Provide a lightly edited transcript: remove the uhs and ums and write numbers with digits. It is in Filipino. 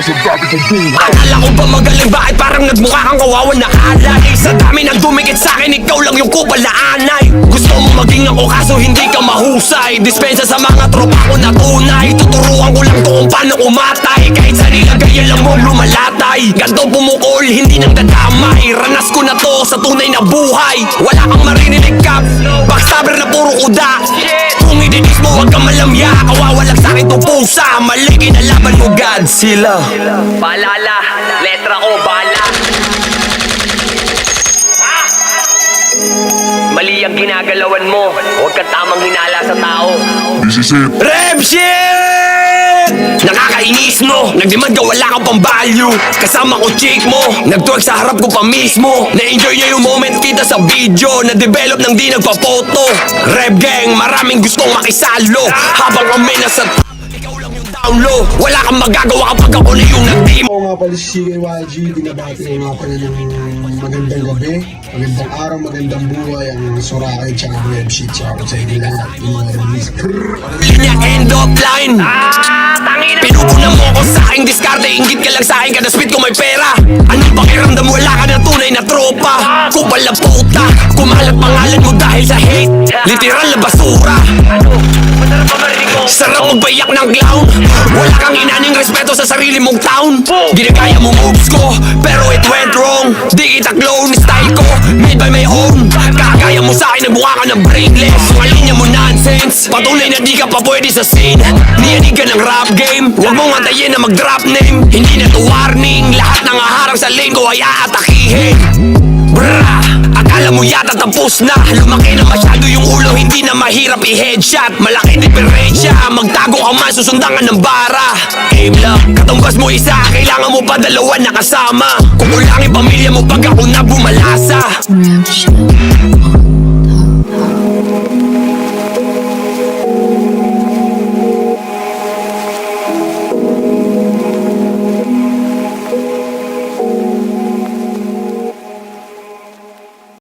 sa dati kong buhay. Akala ko ba magaling, bakit parang nagmukha kang kawawan na alay? Sa dami nang dumikit sa'kin, ikaw lang yung kupal na anay. Gusto mo maging ako kaso hindi ka mahusay. Dispensa sa mga tropa ko na tunay. Tuturuan ko lang to kung paano kumatay. Kahit sa nilagay alam mo lumalatay. Ganto pumukol, hindi nang dadamay. Ranas ko na to sa tunay na buhay. Wala kang marinilig kap, backstabber na puro kuda. Kung idinis mo wag kang malamya, kawawalag sa'kin to pusa. Mali kinalaban mo Godzilla. Paalala, letra O, bala. Mali ang ginagalawan mo, huwag kang tamang hinala sa tao. This is it. Rap shit! Nakakainis mo, nagdemand ka wala kang pang value. Kasama ko chick mo, nagtwerk sa harap ko pa mismo. Na-enjoy niya yung moment kita sa video, na-develop nang di nagpa-photo. Rap gang, maraming gustong makisalo. Habang kami nasa ikaw lang yung down low. Wala kang magagawa kapag ako na yung nag-team. Oo nga pala si CKYG, binabati ko nga pala ng magandang gabi, magandang araw, magandang buhay ang Sorakay tsaka Webshit tsaka sa inyo lahat yung mga release. Linya end of line. Pinupunan mo ko sa aking diskarte, inggit ka lang sa akin kada spit ko may pera. Anong pakiramdam wala ka na tunay na tropa? Kupal na puta, kumalat pangalan mo dahil sa hate. Literal na basura. Sarap magbayak ng clown. Wala kang inaning respeto sa sarili mong town. Ginagaya mo moves ko, pero it went wrong. Di kita clone, style ko, made by my own. Kakaya mo sa akin, nagmukha ka ng brainless. Mga linya mo nonsense, patunay na di ka pa pwede sa scene. Niyanig ka ng rap game, huwag mong antayin na mag-drop name. Hindi na to warning, lahat ng aharang sa lane ko ay aatakihin. Brah, akala mo yata tapos na. Lumaki na masyado yung ulo, hindi na mahirap i-headshot. Malaki diferensya, magtago ka man, susundan ka ng bara. Aim lang, katumbas mo isa, kailangan mo pa dalawa na kasama. Kukulangin pamilya mo pag ako na bumalasa. Rap shit.